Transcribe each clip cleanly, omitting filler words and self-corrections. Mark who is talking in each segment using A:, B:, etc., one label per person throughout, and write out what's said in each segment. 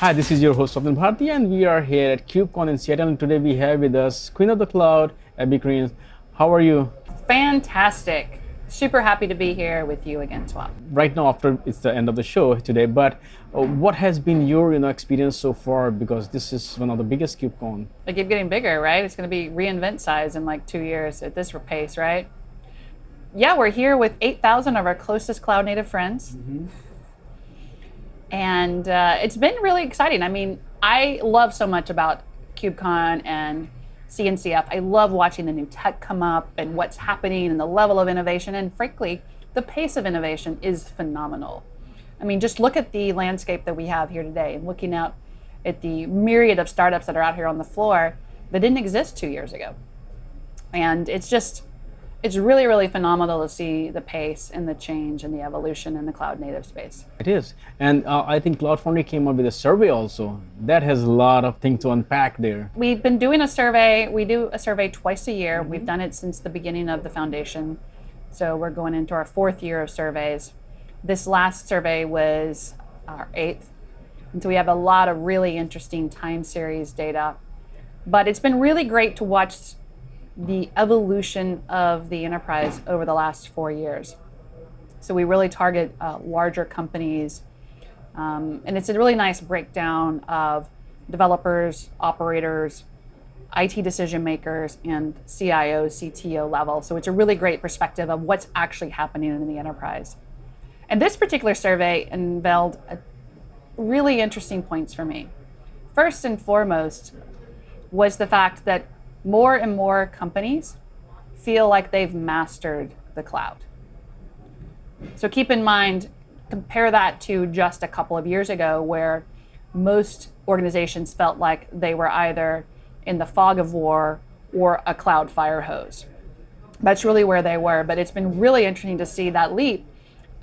A: Hi, this is your host Swapnil Bharti, and we are here at KubeCon in Seattle. And today we have with us Queen of the Cloud, Abby Kearns. How are you?
B: Fantastic. Super happy to be here with you again, Swap.
A: Right now, after it's the end of the show today, but what has been your experience so far? Because this is one of the biggest KubeCon.
B: They keep getting bigger, right? It's going to be reinvent size in like 2 years at this pace, right? Yeah, we're here with 8,000 of our closest cloud native friends. And it's been really exciting. I mean, I love so much about KubeCon and CNCF. I love watching the new tech come up and what's happening and the level of innovation. And frankly, the pace of innovation is phenomenal. I mean, just look at the landscape that we have here today and looking out at the myriad of startups that are out here on the floor that didn't exist 2 years ago. And it's really, really phenomenal to see the pace and the change and the evolution in the cloud native space.
A: It is. And I think Cloud Foundry came up with a survey also. That has a lot of things to unpack there.
B: We've been doing a survey. We do a survey twice a year. We've done it since the beginning of the foundation. So we're going into our 4th year of surveys. This last survey was our 8th. And so we have a lot of really interesting time series data. But it's been really great to watch the evolution of the enterprise over the last 4 years. So we really target larger companies, and it's a really nice breakdown of developers, operators, IT decision makers, and CIO, CTO level. So it's a really great perspective of what's actually happening in the enterprise. And this particular survey unveiled really interesting points for me. First and foremost was the fact that more and more companies feel like they've mastered the cloud. So keep in mind, compare that to just a couple of years ago where most organizations felt like they were either in the fog of war or a cloud fire hose. That's really where they were, but it's been really interesting to see that leap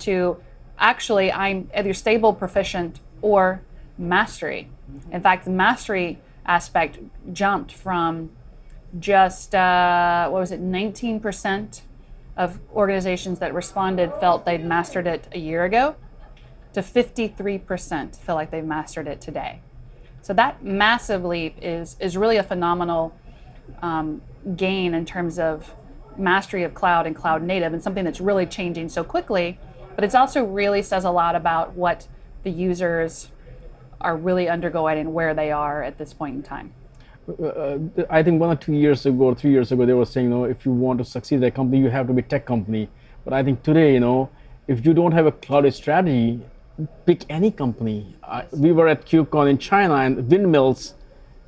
B: to actually I'm either stable, proficient, or mastery. In fact, the mastery aspect jumped from just, 19% of organizations that responded felt they'd mastered it a year ago to 53% feel like they've mastered it today. So that massive leap is really a phenomenal gain in terms of mastery of cloud and cloud native, and something that's really changing so quickly, but it also really says a lot about what the users are really undergoing and where they are at this point in time.
A: I think 1 or 2 years ago, or 3 years ago, they were saying, if you want to succeed at a company, you have to be a tech company. But I think today, if you don't have a cloud strategy, pick any company. We were at KubeCon in China, and windmills,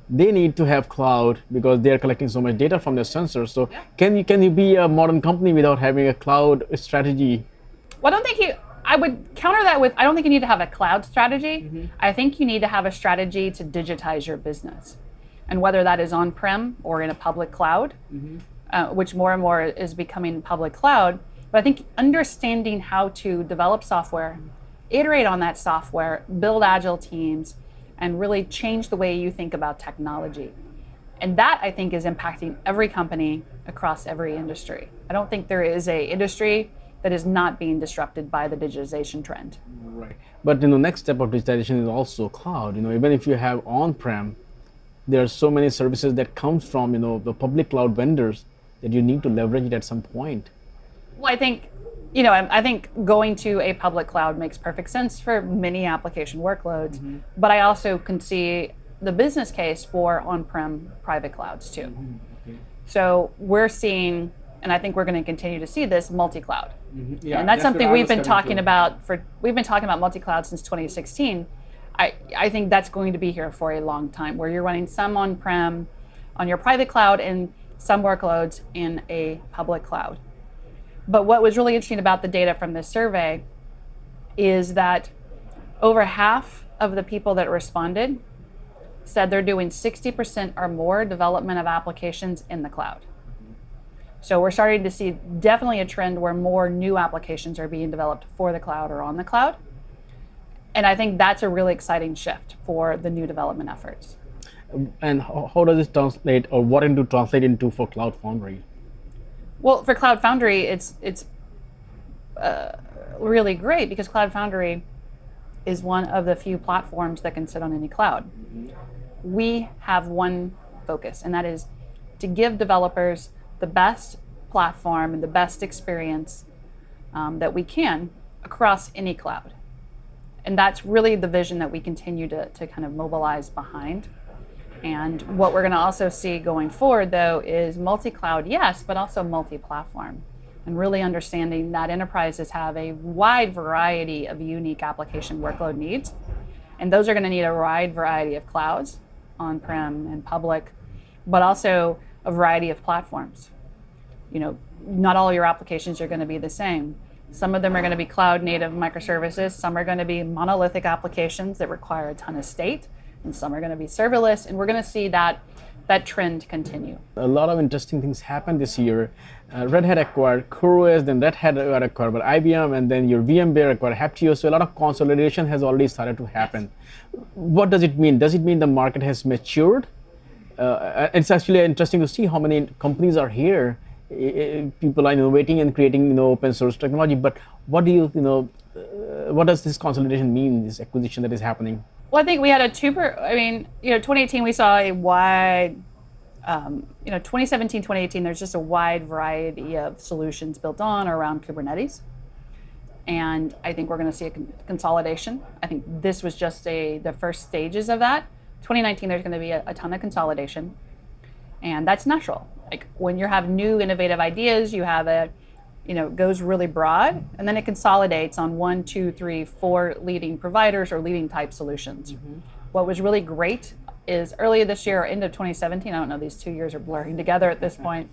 A: they need to have cloud because they are collecting so much data from their sensors. So can you be a modern company without having a cloud strategy?
B: Well, I would counter that with, I don't think you need to have a cloud strategy. I think you need to have a strategy to digitize your business. And whether that is on-prem or in a public cloud, which more and more is becoming public cloud. But I think understanding how to develop software, iterate on that software, build agile teams, and really change the way you think about technology. And that, I think, is impacting every company across every industry. I don't think there is an industry that is not being disrupted by the digitization trend.
A: Right. But the next step of digitization is also cloud. Even if you have on-prem, there are so many services that comes from the public cloud vendors that you need to leverage it at some point.
B: Well, I think going to a public cloud makes perfect sense for many application workloads, but I also can see the business case for on-prem private clouds too. Okay. So we're seeing, and I think we're going to continue to see this, multi-cloud.
A: Yeah,
B: and that's something we've been talking about multi-cloud since 2016. I think that's going to be here for a long time, where you're running some on-prem on your private cloud and some workloads in a public cloud. But what was really interesting about the data from this survey is that over half of the people that responded said they're doing 60% or more development of applications in the cloud. So we're starting to see definitely a trend where more new applications are being developed for the cloud or on the cloud. And I think that's a really exciting shift for the new development efforts.
A: And how does this translate, or what to translate into for Cloud Foundry?
B: Well, for Cloud Foundry, it's really great because Cloud Foundry is one of the few platforms that can sit on any cloud. We have one focus, and that is to give developers the best platform and the best experience that we can across any cloud. And that's really the vision that we continue to kind of mobilize behind. And what we're going to also see going forward, though, is multi-cloud, yes, but also multi-platform. And really understanding that enterprises have a wide variety of unique application workload needs. And those are going to need a wide variety of clouds, on-prem and public, but also a variety of platforms. You know, not all your applications are going to be the same. Some of them are going to be cloud native microservices. Some are going to be monolithic applications that require a ton of state, and some are going to be serverless. And we're going to see that trend continue.
A: A lot of interesting things happened this year. Red Hat acquired CoreOS, then Red Hat got acquired by IBM, and then your VMware acquired Heptio. So a lot of consolidation has already started to happen. What does it mean? Does it mean the market has matured? It's actually interesting to see how many companies are here. People are innovating and creating open source technology. But what do what does this consolidation mean? This acquisition that is happening?
B: Well, I think we had 2018 we saw a wide, 2017, 2018. There's just a wide variety of solutions built on or around Kubernetes. And I think we're going to see a consolidation. I think this was just the first stages of that. 2019, there's going to be a ton of consolidation. And that's natural. Like when you have new innovative ideas, you have it goes really broad, and then it consolidates on 1, 2, 3, 4 leading providers or leading type solutions. Mm-hmm. What was really great is earlier this year, or end of 2017, I don't know, these 2 years are blurring together at this point,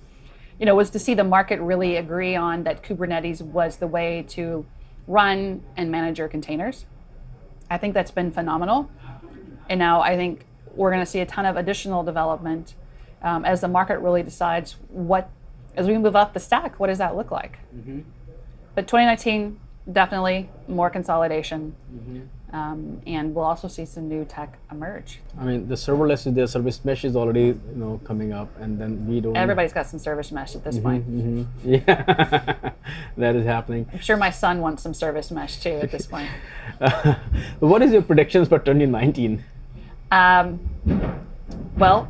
B: was to see the market really agree on that Kubernetes was the way to run and manage your containers. I think that's been phenomenal. And now I think we're going to see a ton of additional development as the market really decides as we move up the stack, what does that look like? Mm-hmm. But 2019, definitely more consolidation. Mm-hmm. And we'll also see some new tech emerge.
A: I mean, the serverless is there, service mesh is already coming up, and then we don't.
B: Everybody's got some service mesh at this point.
A: Mm-hmm. Yeah, that is happening.
B: I'm sure my son wants some service mesh too at this point.
A: What is your predictions for 2019?
B: Well,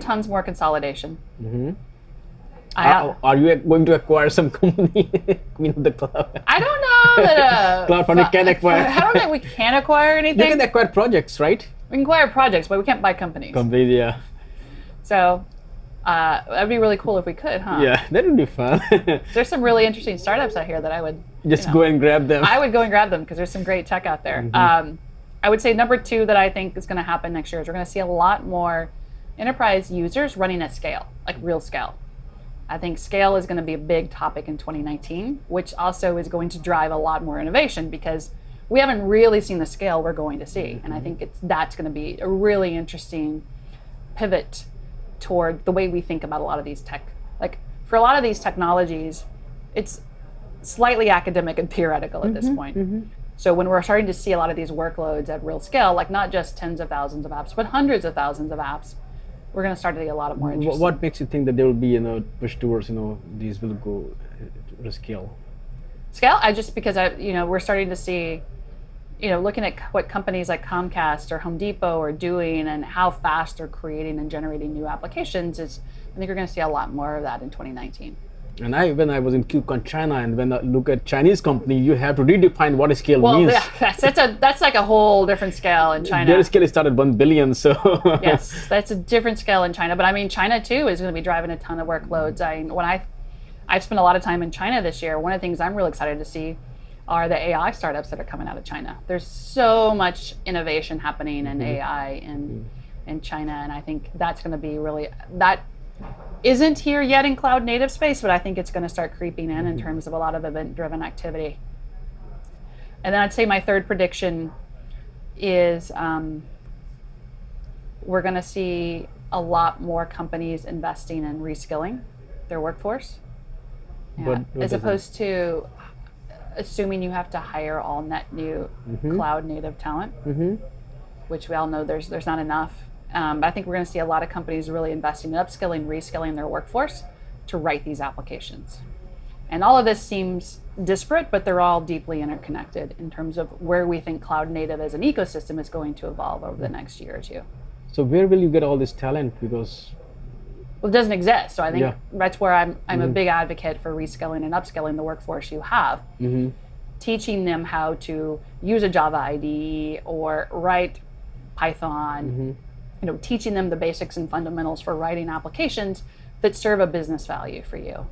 B: tons more consolidation. Mm-hmm.
A: Are you going to acquire some company? The cloud.
B: I don't know that
A: cloud project can acquire.
B: I don't think we can acquire anything.
A: You can acquire projects, right?
B: We can acquire projects, but we can't buy companies.
A: Companies, yeah.
B: So that'd be really cool if we could, huh?
A: Yeah, that would be fun.
B: There's some really interesting startups out here that I would
A: just go and grab them.
B: I would go and grab them because there's some great tech out there. Mm-hmm. I would say number 2 that I think is going to happen next year is we're going to see a lot more enterprise users running at scale, like real scale. I think scale is going to be a big topic in 2019, which also is going to drive a lot more innovation because we haven't really seen the scale we're going to see. And I think that's going to be a really interesting pivot toward the way we think about a lot of these tech. Like for a lot of these technologies, it's slightly academic and theoretical at this point. Mm-hmm. So when we're starting to see a lot of these workloads at real scale, like not just tens of thousands of apps, but hundreds of thousands of apps, we're going to start to get a lot of more interest.
A: What makes you think that there will be push towards these will go to scale?
B: Scale? Because we're starting to see, looking at what companies like Comcast or Home Depot are doing and how fast they're creating and generating new applications I think we're going to see a lot more of that in 2019.
A: And when I was in KubeCon China, and when I look at Chinese company, you have to redefine what scale means.
B: Well, that's like a whole different scale in China.
A: Their scale is started 1 billion, so.
B: Yes, that's a different scale in China. But I mean, China too is going to be driving a ton of workloads. I've spent a lot of time in China this year. One of the things I'm really excited to see are the AI startups that are coming out of China. There's so much innovation happening in AI in China, and I think that's going to be that isn't here yet in cloud native space, but I think it's going to start creeping in terms of a lot of event-driven activity. And then I'd say my third prediction is we're going to see a lot more companies investing in reskilling their workforce, as opposed to assuming you have to hire all net new cloud native talent, which we all know there's not enough. But I think we're going to see a lot of companies really investing in upskilling, reskilling their workforce to write these applications. And all of this seems disparate, but they're all deeply interconnected in terms of where we think cloud native as an ecosystem is going to evolve over the next year or two.
A: So where will you get all this talent? Because
B: Well, it doesn't exist. So I think
A: Yeah.
B: that's where I'm a big advocate for reskilling and upskilling the workforce you have. Teaching them how to use a Java IDE or write Python, teaching them the basics and fundamentals for writing applications that serve a business value for you.